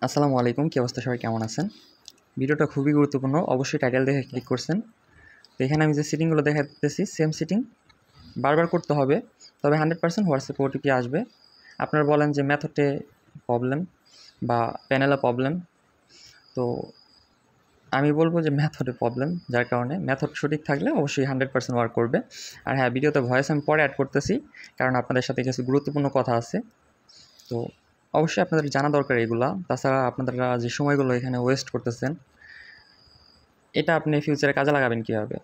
আসসালামু আলাইকুম, কি অবস্থা? সবাই কেমন আছেন? ভিডিওটা খুবই গুরুত্বপূর্ণ, অবশ্যই টাইটেল দেখে ক্লিক করছেন। তো এখানে আমি যে সিটিংগুলো দেখাতেছি সেম সিটিং বারবার করতে হবে, তবে 100% হোয়াটসঅ্যাপে ওটিপি আসবে। আপনারা বলেন যে মেথডে প্রবলেম বা প্যানেলে প্রবলেম, তো আমি বলবো যে মেথডে প্রবলেম, যার কারণে মেথড সঠিক থাকলে অবশ্যই 100% ওয়ার্ক করবে। আর হ্যাঁ, ভিডিওতে ভয়েস আমি পরে অ্যাড করতেছি, কারণ আপনাদের সাথে কিছু গুরুত্বপূর্ণ কথা আছে। তো অবশ্যই আপনাদের জানা দরকার এগুলা। তাছাড়া আপনারা যে সময়গুলো এখানে ওয়েস্ট করতেছেন, এটা আপনি ফিউচারে কাজে লাগাবেন কীভাবে?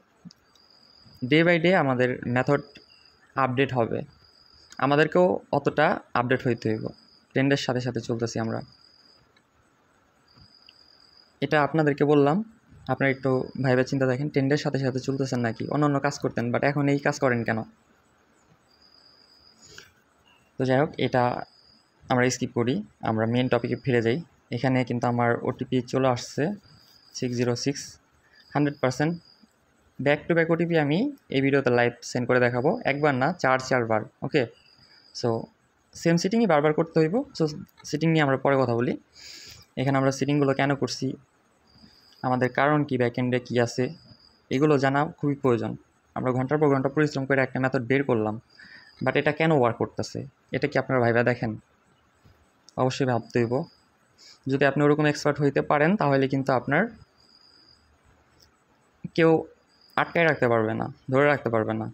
ডে বাই ডে আমাদের মেথড আপডেট হবে, আমাদেরকেও অতটা আপডেট হইতে হইব। ট্রেন্ডের সাথে সাথে চলতেছি আমরা, এটা আপনাদেরকে বললাম। আপনারা একটু ভাইবা চিন্তা দেখেন, ট্রেন্ডের সাথে সাথে চলতেছেন নাকি অন্য অন্য কাজ করতেন, বাট এখন এই কাজ করেন কেন? তো যাই হোক, এটা আমরা স্কিপ করি, আমরা মেন টপিকে ফিরে যাই। এখানে কিন্তু আমার ওটিপি চলে আসছে 606, 100% ব্যাক টু ব্যাক ওটিপি আমি এই ভিডিওতে লাইভ সেন্ড করে দেখাবো, একবার না, চারবার। ওকে, সো সেম সিটিংই বারবার করতে হইব। সো সিটিং নিয়ে আমরা পরে কথা বলি। এখানে আমরা সিটিংগুলো কেন করছি, আমাদের কারণ কি, ব্যাকএন্ডে কী আছে, এগুলো জানা খুবই প্রয়োজন। আমরা ঘন্টার পর ঘন্টা পরিশ্রম করে একটা মেথড বের করলাম, বাট এটা কেন ওয়ার্ক করতেছে, এটা কি আপনারা ভাইবা দেখেন? অবশ্যই ভাবতে হইব। যদি আপনি ওরকম এক্সপার্ট হইতে পারেন, তাহলে কিন্তু আপনার কেউ আটকায় রাখতে পারবে না, ধরে রাখতে পারবে না,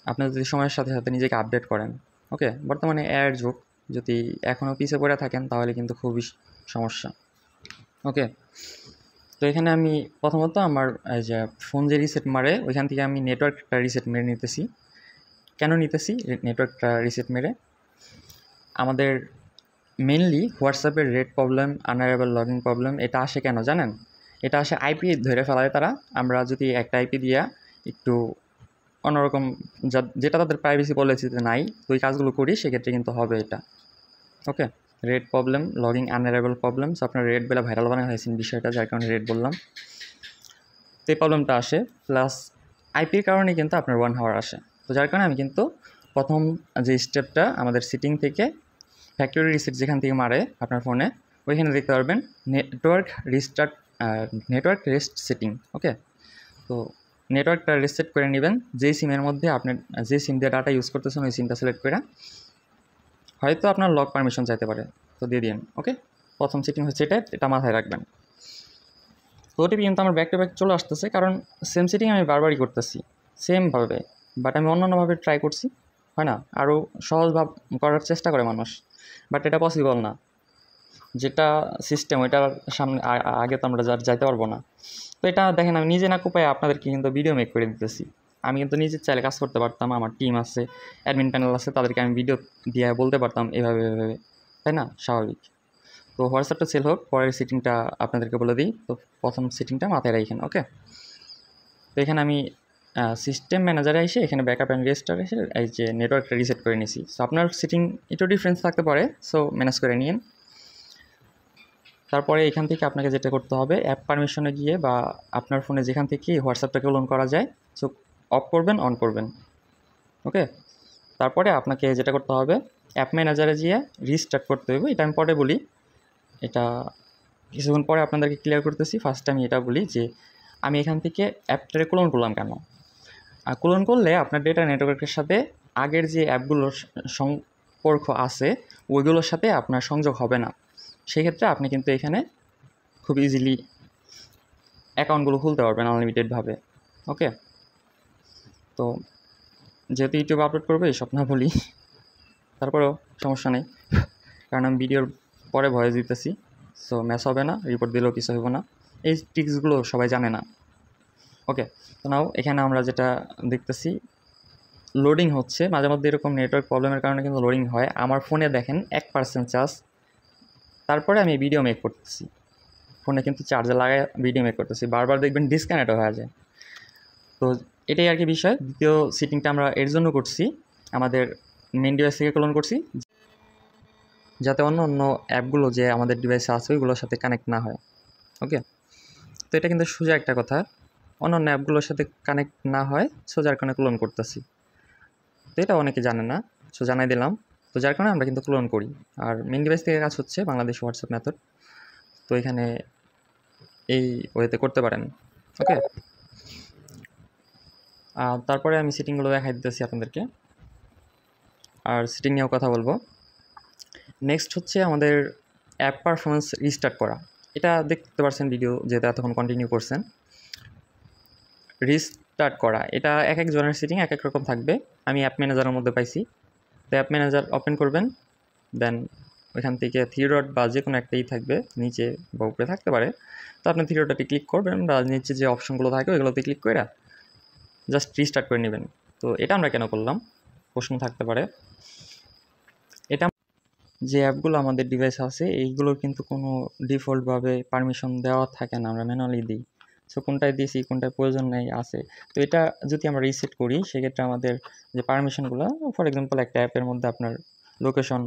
আপনি যদি সময়ের সাথে সাথে নিজেকে আপডেট করেন। ওকে, বর্তমানে এআইয়ের যুগ, যদি এখনও পিছিয়ে পড়ে থাকেন তাহলে কিন্তু খুবই সমস্যা। ওকে, তো এখানে আমি প্রথমত আমার এই যে ফোন যে রিসেট মারে, ওইখান থেকে আমি নেটওয়ার্কটা রিসেট মেরে নিতেছি। কেন নিতেছি নেটওয়ার্কটা রিসেট মেরে? আমাদের মেনলি হোয়াটসঅ্যাপের red problem, unavailable login problem, এটা আসে কেন জানেন? এটা আসে আইপি ধরে ফেলায় তারা। আমরা যদি একটা আইপি দিয়া একটু অন্যরকম, যেটা তাদের প্রাইভেসি পলিসিতে নাই, তো ওই কাজগুলো করি, সেক্ষেত্রে কিন্তু হবে এটা। Okay, red problem, logging unavailable problem. So আপনার রেড বেলা ভাইরাল বানানো হয়েছেন বিষয়টা, যার কারণে রেড বললাম। তো এই প্রবলেমটা আসে, প্লাস আইপির কারণে কিন্তু আপনার 1 আওয়ার আসে। তো যার কারণে আমি কিন্তু প্রথম যে স্টেপটা আমাদের সিটিং থেকে ফ্যাক্টরি রিসেট যেখান থেকে মারে আপনার ফোনে, ওইখানে দেখতে পারবেন নেটওয়ার্ক রেস্ট সেটিং। ওকে, তো নেটওয়ার্কটা রিসেট করে নেবেন। যেই সিমের মধ্যে আপনি যে সিম দিয়ে ডাটা ইউজ করতেছেন, ওই সিমটা সিলেক্ট করে, হয়তো আপনার লক পারমিশন চাইতে পারে, তো দিয়ে দিন। ওকে, প্রথম সেটিং হচ্ছে এটা মাথায় রাখবেন। তো ওটিপি কিন্তু আমার ব্যাক টু ব্যাক চলে আসতেছে, কারণ সেম সেটিং আমি বারবারই করতেছি সেমভাবে, বাট আমি অন্যান্যভাবে ট্রাই করছি, হয় না? আরও সহজভাব করার চেষ্টা করে মানুষ, বাট এটা পসিবল না। যেটা সিস্টেম, ওইটার সামনে আগে তো আমরা যাইতে পারবো না। তো এটা দেখেন, আমি নিজে না কোপায় আপনাদেরকে কিন্তু ভিডিও মেক করে দিতেছি। আমি কিন্তু নিজে চাইলে কাজ করতে পারতাম, আমার টিম আছে, অ্যাডমিন প্যানেল আছে, তাদেরকে আমি ভিডিও দিয়ে বলতে পারতাম এভাবে এভাবে, তাই না? স্বাভাবিক। তো হোয়াটসঅ্যাপটা সেল হোক, পরের সেটিংটা আপনাদেরকে বলে দিই। তো প্রথম সেটিংটা মাথায় রাখেন। ওকে, তো এখানে আমি সিস্টেম ম্যানেজারে এসে এখানে ব্যাকআপ অ্যান্ড রেজিস্টার এসে এই যে নেটওয়ার্কটা রিসেট করে নিয়েছি। সো আপনার সেটিং একটু ডিফারেন্স থাকতে পারে, সো ম্যানেজ করে নিন। তারপরে এখান থেকে আপনাকে যেটা করতে হবে, অ্যাপ পারমিশনে গিয়ে বা আপনার ফোনে যেখান থেকে হোয়াটসঅ্যাপটাকে অন করা যায়, সো অফ করবেন, অন করবেন। ওকে, তারপরে আপনাকে যেটা করতে হবে, অ্যাপ ম্যানেজারে গিয়ে রিস্টার্ট করতে হবে। এটা আমি পরে বলি, এটা কিছুক্ষণ পরে আপনাদেরকে ক্লিয়ার করতেছি। ফার্স্ট আমি এটা বলি যে আমি এখান থেকে অ্যাপটারে ক্লোন করলাম কেন। আর ক্লোন করলে আপনার ডেটা নেটওয়ার্কের সাথে আগের যে অ্যাপগুলোর সম্পর্ক আছে, ওইগুলোর সাথে আপনার সংযোগ হবে না। সেক্ষেত্রে আপনি কিন্তু এখানে খুব ইজিলি অ্যাকাউন্টগুলো খুলতে পারবেন আনলিমিটেডভাবে। ওকে, তো যেহেতু ইউটিউবে আপলোড করবো, এইসব না বলি, তারপরেও সমস্যা নেই, কারণ আমি ভিডিওর পরে ভয়েস দিতেছি, সো ম্যাচ হবে না, রিপোর্ট দিলেও কিছু হইব না। এই ট্রিক্সগুলো সবাই জানে না। ওকে, তো নাও এখানে আমরা যেটা দেখতেছি, লোডিং হচ্ছে মাঝে মধ্যে, এরকম নেটওয়ার্ক প্রবলেমের কারণে কিন্তু লোডিং হয়। আমার ফোনে দেখেন 1% চার্জ, তারপরে আমি ভিডিও মেক করতেছি, ফোনে কিন্তু চার্জে লাগায় ভিডিও মেক করতেছি, বারবার দেখবেন ডিসকানেক্ট হয়ে যায়। তো এটাই আর কি বিষয়। দ্বিতীয় সেটিংটা আমরা এর জন্য করছি, আমাদের মেন ডিভাইস থেকে ক্লোন করছি, যাতে অন্য অন্য অ্যাপগুলো যে আমাদের ডিভাইসে আছে ওইগুলোর সাথে কানেক্ট না হয়। ওকে, তো এটা কিন্তু সোজা একটা কথা, অন্য অন্য অ্যাপগুলোর সাথে কানেক্ট না হয়, সোজার কারণে ক্লোন করতেছি। তো এটা অনেকে জানে না, সো জানাই দিলাম। তো যার কারণে আমরা কিন্তু ক্লোন করি। আর মেন ডিভাইস থেকে কাজ হচ্ছে বাংলাদেশ হোয়াটসঅ্যাপ মেথড, তো এখানে এই ওয়েতে করতে পারেন। ওকে, তারপরে আমি সেটিংগুলো দেখাই দিতেছি আপনাদেরকে, আর সেটিং নিয়েও কথা বলবো। নেক্সট হচ্ছে আমাদের অ্যাপ পারফরমেন্স রিস্টার্ট করা। এটা দেখতে পাচ্ছেন ভিডিও যেটা এতক্ষণ কন্টিনিউ করছেন। রিস্টার্ট করা এটা এক একজনের সেটিং এক এক রকম থাকবে। আমি অ্যাপ ম্যানেজারের মধ্যে পাইছি, তো অ্যাপ ম্যানেজার ওপেন করবেন, দেন ওইখান থেকে থ্রি ডট বা যে কোনো একটাই থাকবে, নিচে বা উপরে থাকতে পারে। তো আপনি থ্রি ডটে ক্লিক করবেন বা নিচে যে অপশনগুলো থাকে ওইগুলোতে ক্লিক করে জাস্ট রিস্টার্ট করে নেবেন। তো এটা আমরা কেন করলাম প্রশ্ন থাকতে পারে। এটা যে অ্যাপগুলো আমাদের ডিভাইসে আছে এইগুলোর কিন্তু কোনো ডিফল্টভাবে পারমিশন দেওয়া থাকে না, আমরা ম্যানুয়ালি দিই। সো কোনটায় দিয়েছি কোনটায় প্রয়োজন নেই আছে। তো এটা যদি আমরা রিসেট করি সেক্ষেত্রে আমাদের যে পারমিশনগুলো, ফর এক্সাম্পল একটা অ্যাপের মধ্যে আপনার লোকেশন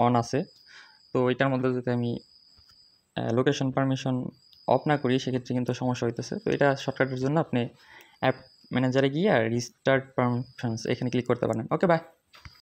অন আছে, তো এটার মধ্যে যদি আমি লোকেশন পারমিশন অফ না করি সেক্ষেত্রে কিন্তু সমস্যা হইতেছে। তো এটা শর্টকাটের জন্য আপনি অ্যাপ ম্যানেজারে গিয়ে রিস্টার্ট পারমিশনস এখানে ক্লিক করতে পারেন। ওকে, বাই।